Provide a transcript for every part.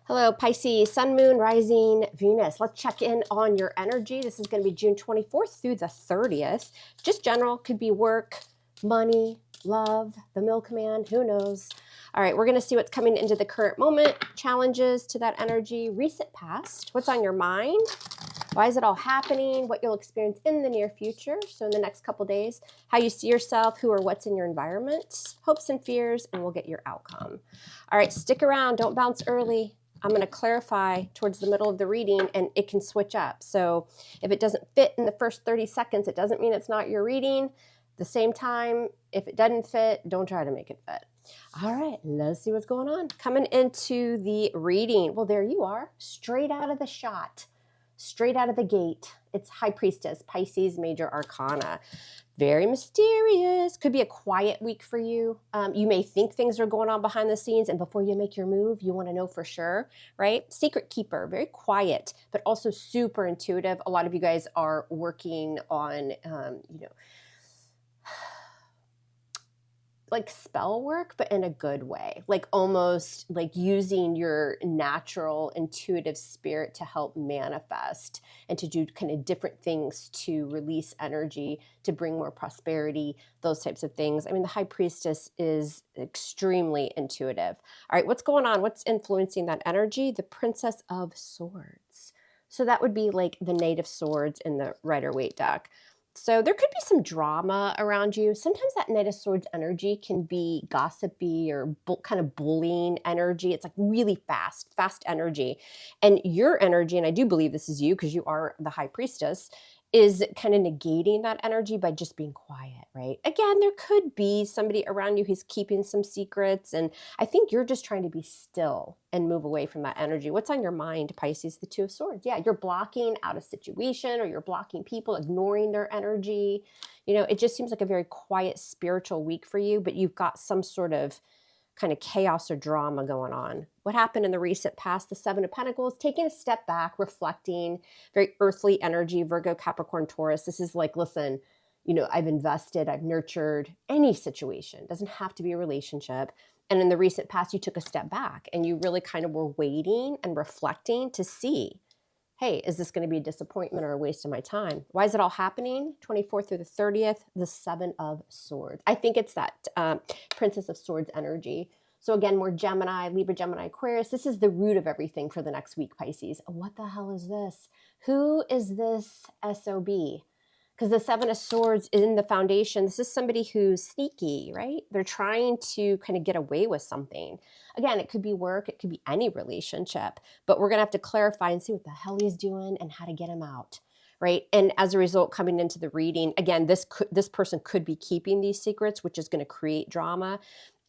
Hello, Pisces, Sun, Moon, Rising, Venus. Let's check in on your energy. This is going to be June 24th through the 30th. Just general, could be work, money, love, the milkman, who knows. All right, we're going to see what's coming into the current moment, challenges to that energy, recent past, what's on your mind, why is it all happening, what you'll experience in the near future, so in the next couple days, how you see yourself, who or what's in your environment, hopes and fears, and we'll get your outcome. All right, stick around, don't bounce early. I'm going to clarify towards the middle of the reading, and it can switch up. So if it doesn't fit in the first 30 seconds, it doesn't mean it's not your reading. The same time, if it doesn't fit, don't try to make it fit. All right, let's see what's going on. Coming into the reading. Well, there you are, straight out of the shot, straight out of the gate. It's High Priestess, Pisces, Major Arcana. Very mysterious. Could be a quiet week for you. You may think things are going on behind the scenes, and before you make your move, you want to know for sure, right? Secret keeper, very quiet, but also super intuitive. A lot of you guys are working on, like spell work, but in a good way, like almost like using your natural intuitive spirit to help manifest and to do kind of different things to release energy, to bring more prosperity, those types of things. I mean, the High Priestess is extremely intuitive. All right, what's going on? What's influencing that energy? The Princess of Swords. So that would be like the Knight of Swords in the Rider-Waite deck. So there could be some drama around you. Sometimes that Knight of Swords energy can be gossipy or kind of bullying energy. It's like really fast energy. And your energy, and I do believe this is you because you are the High Priestess, is kind of negating that energy by just being quiet, right? Again, there could be somebody around you who's keeping some secrets, and I think you're just trying to be still and move away from that energy. What's on your mind, Pisces? The Two of Swords. Yeah, you're blocking out a situation, or you're blocking people, ignoring their energy. You know, it just seems like a very quiet spiritual week for you, but you've got some sort of kind of chaos or drama going on. What happened in the recent past? The Seven of Pentacles, taking a step back, reflecting, very earthly energy, Virgo, Capricorn, Taurus. This is like, listen, you know, I've invested, I've nurtured any situation. It doesn't have to be a relationship. And in the recent past, you took a step back and you really kind of were waiting and reflecting to see, hey, is this going to be a disappointment or a waste of my time? Why is it all happening? 24th through the 30th, the Seven of Swords. I think it's that Princess of Swords energy. So again, more Gemini, Libra, Gemini, Aquarius. This is the root of everything for the next week, Pisces. What the hell is this? Who is this SOB? Because the Seven of Swords is in the foundation. This is somebody who's sneaky, right? They're trying to kind of get away with something. Again, it could be work, it could be any relationship, but we're going to have to clarify and see what the hell he's doing and how to get him out, right? And as a result, coming into the reading, again, this person could be keeping these secrets, which is going to create drama.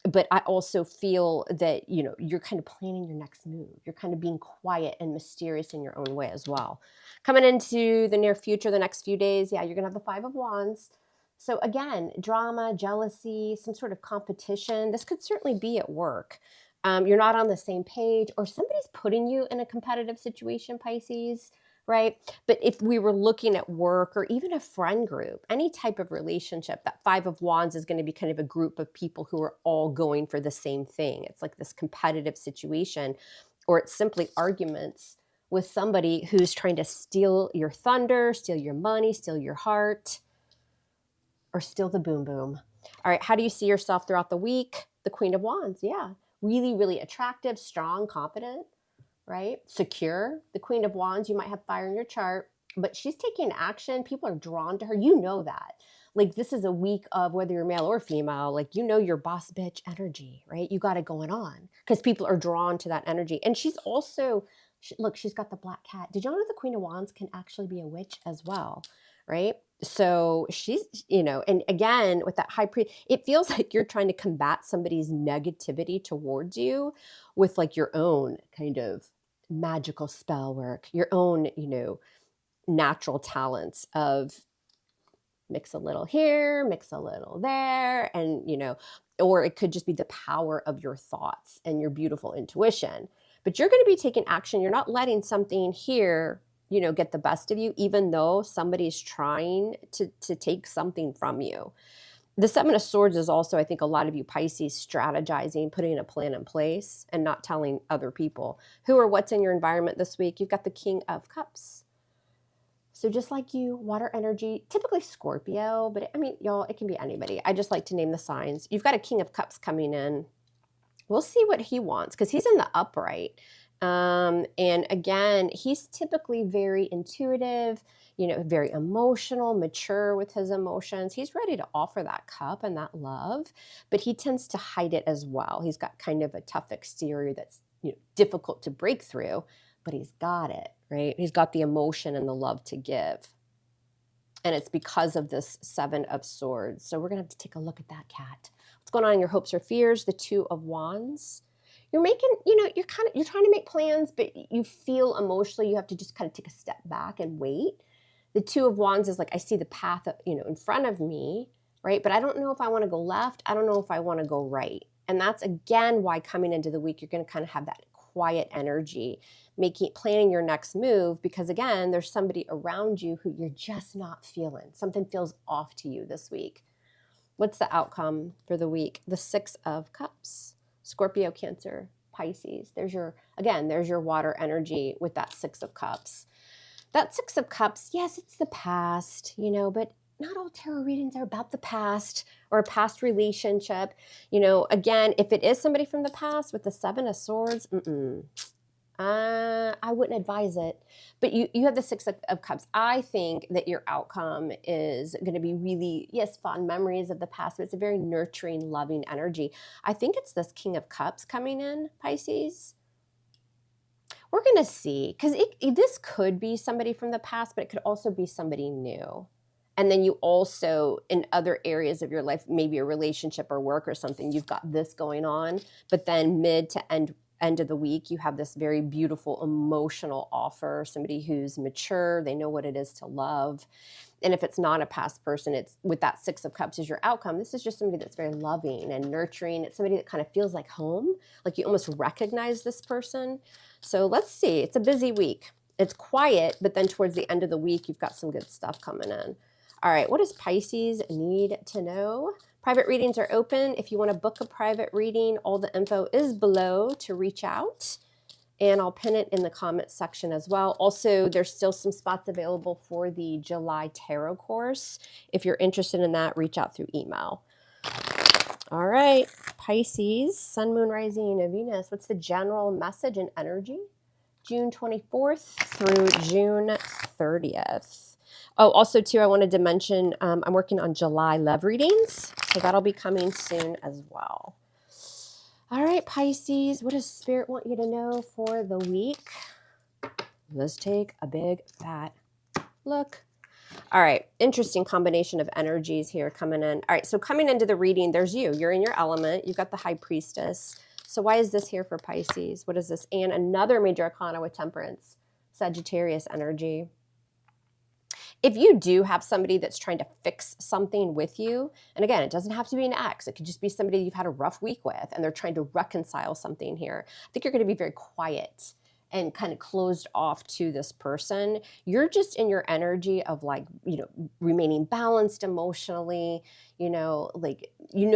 But I also feel that, you know, you're kind of planning your next move. You're kind of being quiet and mysterious in your own way as well. Coming into the near future, the next few days, yeah, you're going to have the Five of Wands. So again, drama, jealousy, some sort of competition. This could certainly be at work. You're not on the same page, or somebody's putting you in a competitive situation, Pisces, right? But if we were looking at work or even a friend group, any type of relationship, that Five of Wands is going to be kind of a group of people who are all going for the same thing. It's like this competitive situation, or it's simply arguments with somebody who's trying to steal your thunder, steal your money, steal your heart, or steal the boom boom. All right, how do you see yourself throughout the week? The Queen of Wands, yeah. Really, really attractive, strong, confident, right? Secure. The Queen of Wands, you might have fire in your chart, but she's taking action. People are drawn to her. You know that. Like, this is a week of, whether you're male or female, like, you know, your boss bitch energy, right? You got it going on because people are drawn to that energy. And she's also, look, she's got the black cat. Did you know the Queen of Wands can actually be a witch as well, right? So she's, you know, and again, with that high priest, it feels like you're trying to combat somebody's negativity towards you with like your own kind of magical spell work, your own, you know, natural talents of mix a little here, mix a little there, and, you know, or it could just be the power of your thoughts and your beautiful intuition. But you're going to be taking action. You're not letting something here, you know, get the best of you, even though somebody's trying to take something from you. The Seven of Swords is also, I think, a lot of you Pisces strategizing, putting a plan in place and not telling other people who or what's in your environment this week. You've got the King of Cups. So just like you, water energy, typically Scorpio, but I mean, y'all, it can be anybody. I just like to name the signs. You've got a King of Cups coming in. We'll see what he wants because he's in the upright. And again, he's typically very intuitive, very emotional, mature with his emotions. He's ready to offer that cup and that love, but he tends to hide it as well. He's got kind of a tough exterior that's difficult to break through, but he's got it, right? He's got the emotion and the love to give. And it's because of this Seven of Swords. So we're going to have to take a look at that, cat. What's going on in your hopes or fears? The Two of Wands. You're making, you're trying to make plans, but you feel emotionally you have to just kind of take a step back and wait. The Two of Wands is like, I see the path, in front of me, right? But I don't know if I want to go left. I don't know if I want to go right. And that's, again, why coming into the week, you're going to kind of have that quiet energy, planning your next move, because again, there's somebody around you who you're just not feeling. Something feels off to you this week. What's the outcome for the week? The Six of Cups. Scorpio, Cancer, Pisces. There's your water energy with that Six of Cups. That Six of Cups, yes, it's the past, but not all tarot readings are about the past or a past relationship. Again, if it is somebody from the past with the Seven of Swords, I wouldn't advise it. But you have the Six of Cups. I think that your outcome is going to be really, yes, fond memories of the past, but it's a very nurturing, loving energy. I think it's this King of Cups coming in, Pisces. We're going to see, because this could be somebody from the past, but it could also be somebody new. And then you also, in other areas of your life, maybe a relationship or work or something, you've got this going on, but then mid to end of the week, you have this very beautiful emotional offer, somebody who's mature, they know what it is to love. And if it's not a past person, it's with that Six of Cups as your outcome. This is just somebody that's very loving and nurturing. It's somebody that kind of feels like home, like you almost recognize this person. So let's see, it's a busy week. It's quiet, but then towards the end of the week, you've got some good stuff coming in. All right, what does Pisces need to know? Private readings are open. If you want to book a private reading, all the info is below to reach out. And I'll pin it in the comments section as well. Also, there's still some spots available for the July Tarot course. If you're interested in that, reach out through email. All right, Pisces, Sun, Moon, Rising, and Venus. What's the general message and energy? June 24th through June 30th. Oh, also, too, I wanted to mention I'm working on July love readings, so that'll be coming soon as well. All right, Pisces, what does Spirit want you to know for the week? Let's take a big fat look. All right, interesting combination of energies here coming in. All right, so coming into the reading, there's you. You're in your element. You've got the High Priestess. So why is this here for Pisces? What is this? And another major arcana with Temperance, Sagittarius energy. If you do have somebody that's trying to fix something with you, and again, it doesn't have to be an ex, it could just be somebody you've had a rough week with and they're trying to reconcile something here, I think you're going to be very quiet and kind of closed off to this person. You're just in your energy of remaining balanced emotionally,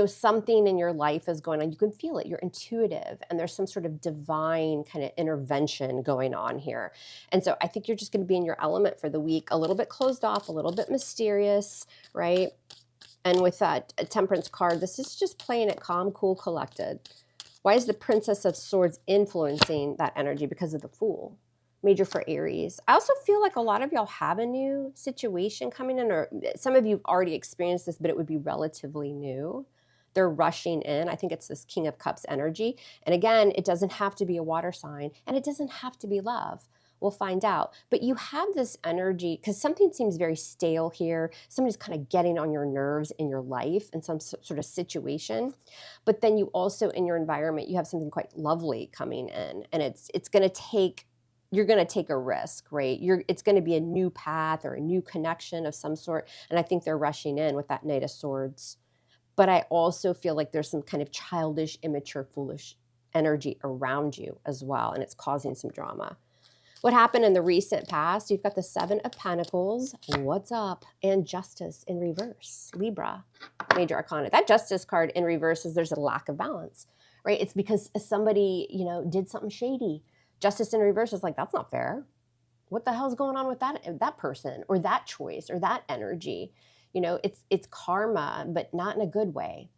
something in your life is going on. You can feel it. You're intuitive and there's some sort of divine kind of intervention going on here. And so I think you're just going to be in your element for the week, a little bit closed off, a little bit mysterious, right? And with that Temperance card, this is just playing it calm, cool, collected. Why is the Princess of Swords influencing that energy? Because of the Fool. Major for Aries. I also feel like a lot of y'all have a new situation coming in, or some of you have already experienced this, but it would be relatively new. They're rushing in. I think it's this King of Cups energy. And again, it doesn't have to be a water sign, and it doesn't have to be love. We'll find out. But you have this energy, because something seems very stale here. Somebody's kind of getting on your nerves in your life in some sort of situation. But then you also, in your environment, you have something quite lovely coming in. And it's going to take, you're going to take a risk, right? It's going to be a new path or a new connection of some sort. And I think they're rushing in with that Knight of Swords. But I also feel like there's some kind of childish, immature, foolish energy around you as well. And it's causing some drama. What happened in the recent past? You've got the Seven of Pentacles. What's up? And Justice in reverse. Libra, major arcana. That Justice card in reverse is there's a lack of balance, right? It's because somebody, did something shady. Justice in reverse is like, that's not fair. What the hell's going on with that person or that choice or that energy? It's karma, but not in a good way.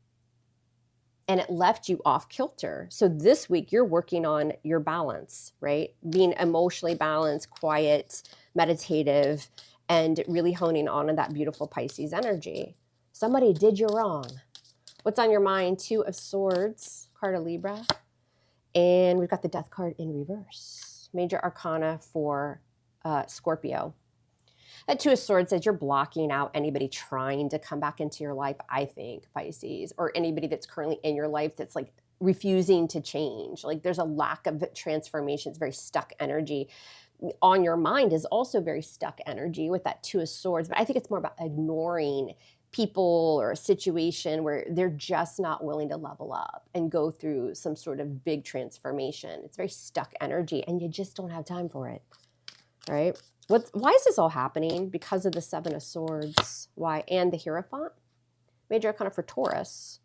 And it left you off kilter. So this week you're working on your balance, right? Being emotionally balanced, quiet, meditative, and really honing on that beautiful Pisces energy. Somebody did you wrong. What's on your mind? Two of Swords, card of Libra. And we've got the Death card in reverse. Major arcana for Scorpio. That Two of Swords says you're blocking out anybody trying to come back into your life, I think, Pisces, or anybody that's currently in your life that's like refusing to change. Like there's a lack of transformation. It's very stuck energy. On your mind is also very stuck energy with that Two of Swords. But I think it's more about ignoring people or a situation where they're just not willing to level up and go through some sort of big transformation. It's very stuck energy and you just don't have time for it, right? Why is this all happening? Because of the Seven of Swords. Why? And the Hierophant. Major arcana for Taurus.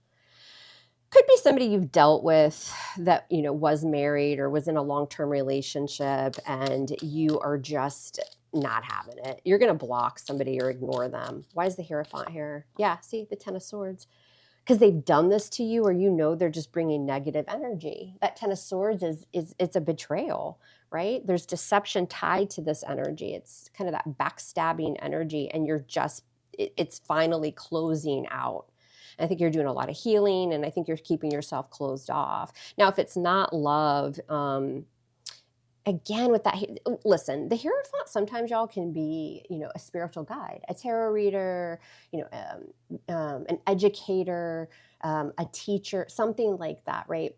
Could be somebody you've dealt with that, was married or was in a long-term relationship and you are just not having it. You're going to block somebody or ignore them. Why is the Hierophant here? Yeah, see, the Ten of Swords. Because they've done this to you or they're just bringing negative energy. That Ten of Swords it's a betrayal, right? There's deception tied to this energy. It's kind of that backstabbing energy and it's finally closing out. And I think you're doing a lot of healing and I think you're keeping yourself closed off. Now, if it's not love, again, with that, listen, the Hierophant sometimes, y'all, can be, a spiritual guide, a tarot reader, an educator, a teacher, something like that, right?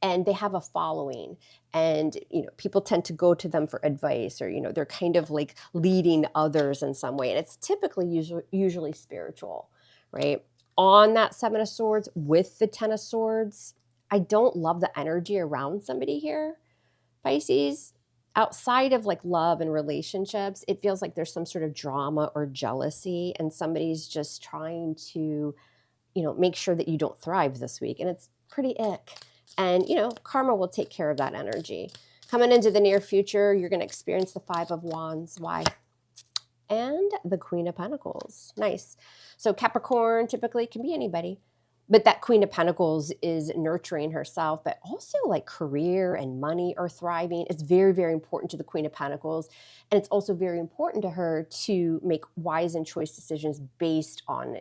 And they have a following and, people tend to go to them for advice or, they're kind of like leading others in some way. And it's typically usually spiritual, right? On that Seven of Swords with the Ten of Swords, I don't love the energy around somebody here. Pisces, outside of like love and relationships, it feels like there's some sort of drama or jealousy and somebody's just trying to, make sure that you don't thrive this week. And it's pretty ick. And, karma will take care of that energy. Coming into the near future, you're going to experience the Five of Wands. Why? And the Queen of Pentacles. Nice. So Capricorn typically can be anybody. But that Queen of Pentacles is nurturing herself, but also like career and money are thriving. It's very, very important to the Queen of Pentacles. And it's also very important to her to make wise and choice decisions based on,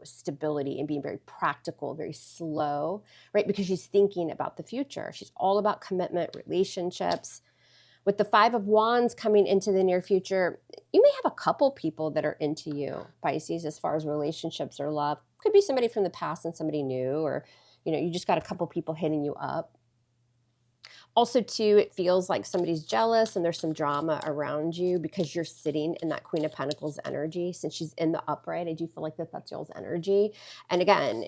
stability and being very practical, very slow, right? Because she's thinking about the future. She's all about commitment, relationships. With the Five of Wands coming into the near future, you may have a couple people that are into you, Pisces, as far as relationships or love. Could be somebody from the past and somebody new, or, you just got a couple people hitting you up. Also, too, it feels like somebody's jealous and there's some drama around you because you're sitting in that Queen of Pentacles energy. Since she's in the upright, I do feel like that's y'all's energy. And again,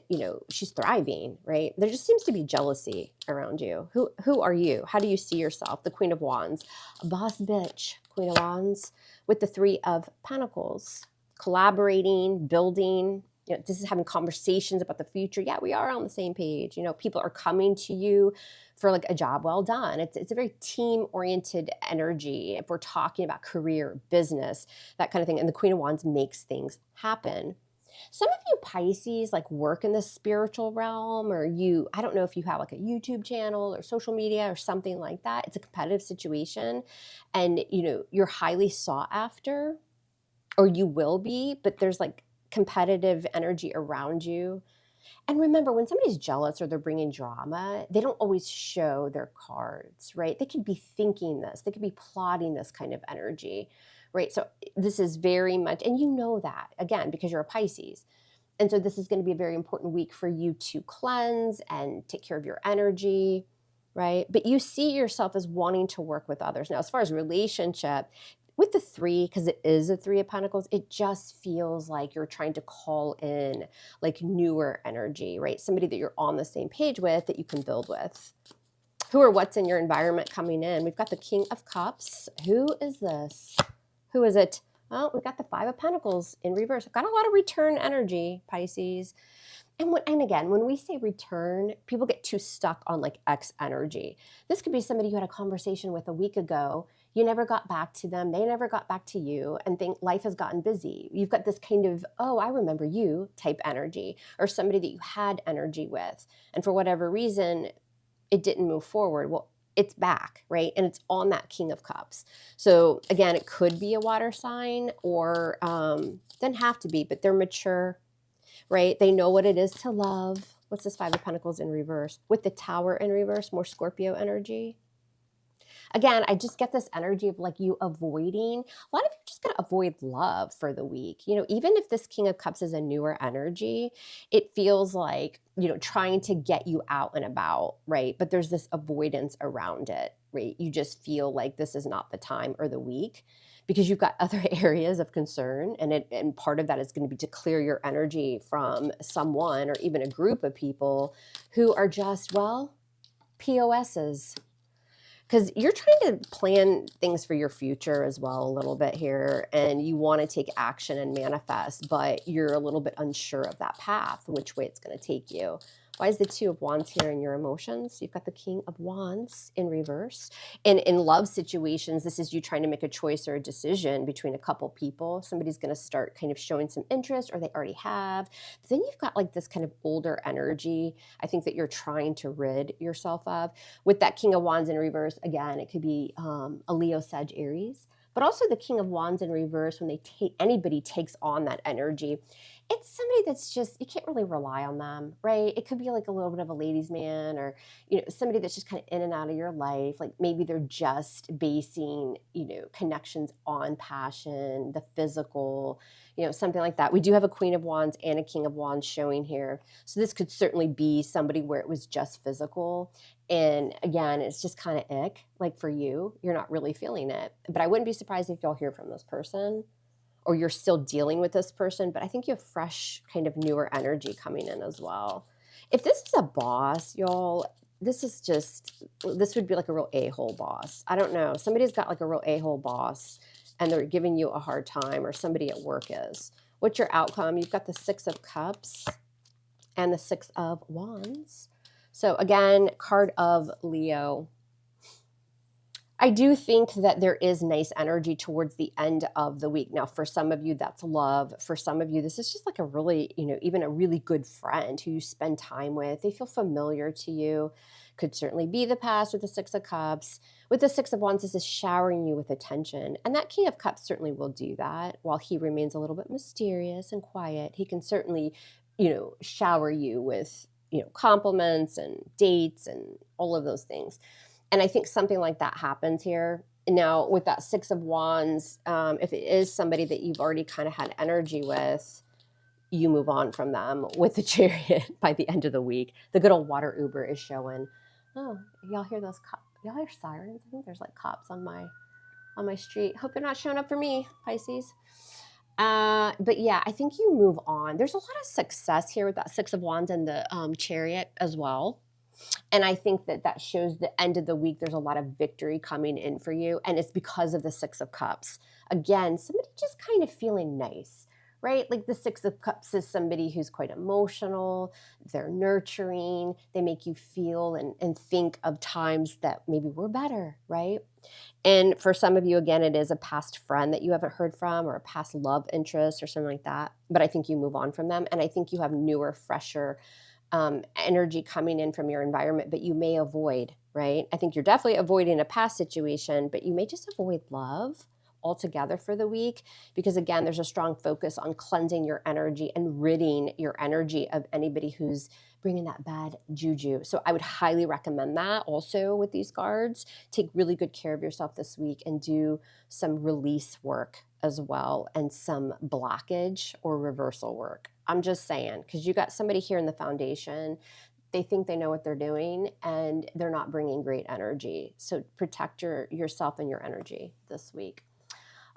she's thriving, right? There just seems to be jealousy around you. Who are you? How do you see yourself? The Queen of Wands, a boss bitch, Queen of Wands, with the Three of Pentacles, collaborating, building. This is having conversations about the future. Yeah, we are on the same page. People are coming to you for like a job well done. It's a very team-oriented energy if we're talking about career, business, that kind of thing. And the Queen of Wands makes things happen. Some of you Pisces like work in the spiritual realm, or I don't know if you have like a YouTube channel or social media or something like that. It's a competitive situation and you're highly sought after, or you will be, but there's like competitive energy around you. And remember, when somebody's jealous or they're bringing drama, they don't always show their cards, right? They could be thinking this, they could be plotting this kind of energy, right? So this is very much, and you know that, again, because you're a Pisces. And so this is going to be a very important week for you to cleanse and take care of your energy, right? But you see yourself as wanting to work with others. Now, as far as relationship, with the three, because it is a Three of Pentacles, it just feels like you're trying to call in like newer energy, right? Somebody that you're on the same page with that you can build with. Who or what's in your environment coming in? We've got the King of Cups. Who is this? Who is it? Oh, we've got the Five of Pentacles in reverse. I've got a lot of return energy, Pisces. And again, when we say return, people get too stuck on like X energy. This could be somebody you had a conversation with a week ago. You never got back to them. They never got back to you, and think life has gotten busy. You've got this kind of, oh, I remember you type energy, or somebody that you had energy with. And for whatever reason, it didn't move forward. Well, it's back, right? And it's on that King of Cups. So again, it could be a water sign, or doesn't have to be, but they're mature, right? They know what it is to love. What's this Five of Pentacles in reverse? With the Tower in reverse, more Scorpio energy. Again, I just get this energy of like you avoiding. A lot of you are just going to avoid love for the week. You know, even if this King of Cups is a newer energy, it feels like, you know, trying to get you out and about, right? But there's this avoidance around it, right? You just feel like this is not the time or the week because you've got other areas of concern. And part of that is going to be to clear your energy from someone or even a group of people who are just, well, POSs. Because you're trying to plan things for your future as well a little bit here, and you want to take action and manifest, but you're a little bit unsure of that path, which way it's going to take you. Why is the Two of Wands here in your emotions? You've got the King of Wands in reverse. And in love situations, this is you trying to make a choice or a decision between a couple people. Somebody's going to start kind of showing some interest, or they already have. But then you've got like this kind of older energy, I think, that you're trying to rid yourself of. With that King of Wands in reverse, again, it could be a Leo, Sag, Aries. But also the King of Wands in reverse, when anybody takes on that energy, it's somebody that's just, you can't really rely on them, right? It could be like a little bit of a ladies' man, or, you know, somebody that's just kind of in and out of your life. Like maybe they're just basing, you know, connections on passion, the physical, you know, something like that. We do have a Queen of Wands and a King of Wands showing here. So this could certainly be somebody where it was just physical. And again, it's just kind of ick, like for you, you're not really feeling it. But I wouldn't be surprised if y'all hear from this person, or you're still dealing with this person, but I think you have fresh, kind of newer energy coming in as well. If this is a boss, y'all, this would be like a real a-hole boss. I don't know. Somebody's got like a real a-hole boss, and they're giving you a hard time, or somebody at work is. What's your outcome? You've got the Six of Cups and the Six of Wands. So again, card of Leo. I do think that there is nice energy towards the end of the week. Now, for some of you, that's love. For some of you, this is just like a really, you know, even a really good friend who you spend time with. They feel familiar to you. Could certainly be the past with the Six of Cups. With the Six of Wands, this is showering you with attention. And that King of Cups certainly will do that. While he remains a little bit mysterious and quiet, he can certainly, you know, shower you with, you know, compliments and dates and all of those things. And I think something like that happens here. Now, with that Six of Wands, if it is somebody that you've already kind of had energy with, you move on from them. With the Chariot by the end of the week, the good old water Uber is showing. Oh, y'all hear those cops? Y'all hear sirens? I think there's like cops on my street. Hope they're not showing up for me, Pisces. But yeah, I think you move on. There's a lot of success here with that Six of Wands and the Chariot as well. And I think that shows the end of the week, there's a lot of victory coming in for you. And it's because of the Six of Cups. Again, somebody just kind of feeling nice, right? Like the Six of Cups is somebody who's quite emotional. They're nurturing. They make you feel and think of times that maybe were better, right? And for some of you, again, it is a past friend that you haven't heard from, or a past love interest or something like that. But I think you move on from them. And I think you have newer, fresher energy coming in from your environment, but you may avoid, right? I think you're definitely avoiding a past situation, but you may just avoid love altogether for the week, because again, there's a strong focus on cleansing your energy and ridding your energy of anybody who's bringing that bad juju. So I would highly recommend that also with these cards. Take really good care of yourself this week and do some release work as well, and some blockage or reversal work. I'm just saying, because you got somebody here in the foundation, they think they know what they're doing and they're not bringing great energy. So protect yourself and your energy this week.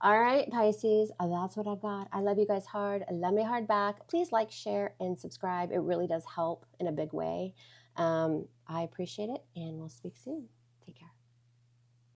All right, Pisces, that's what I got. I love you guys hard. Love me hard back. Please like, share, and subscribe. It really does help in a big way. I appreciate it, and we'll speak soon.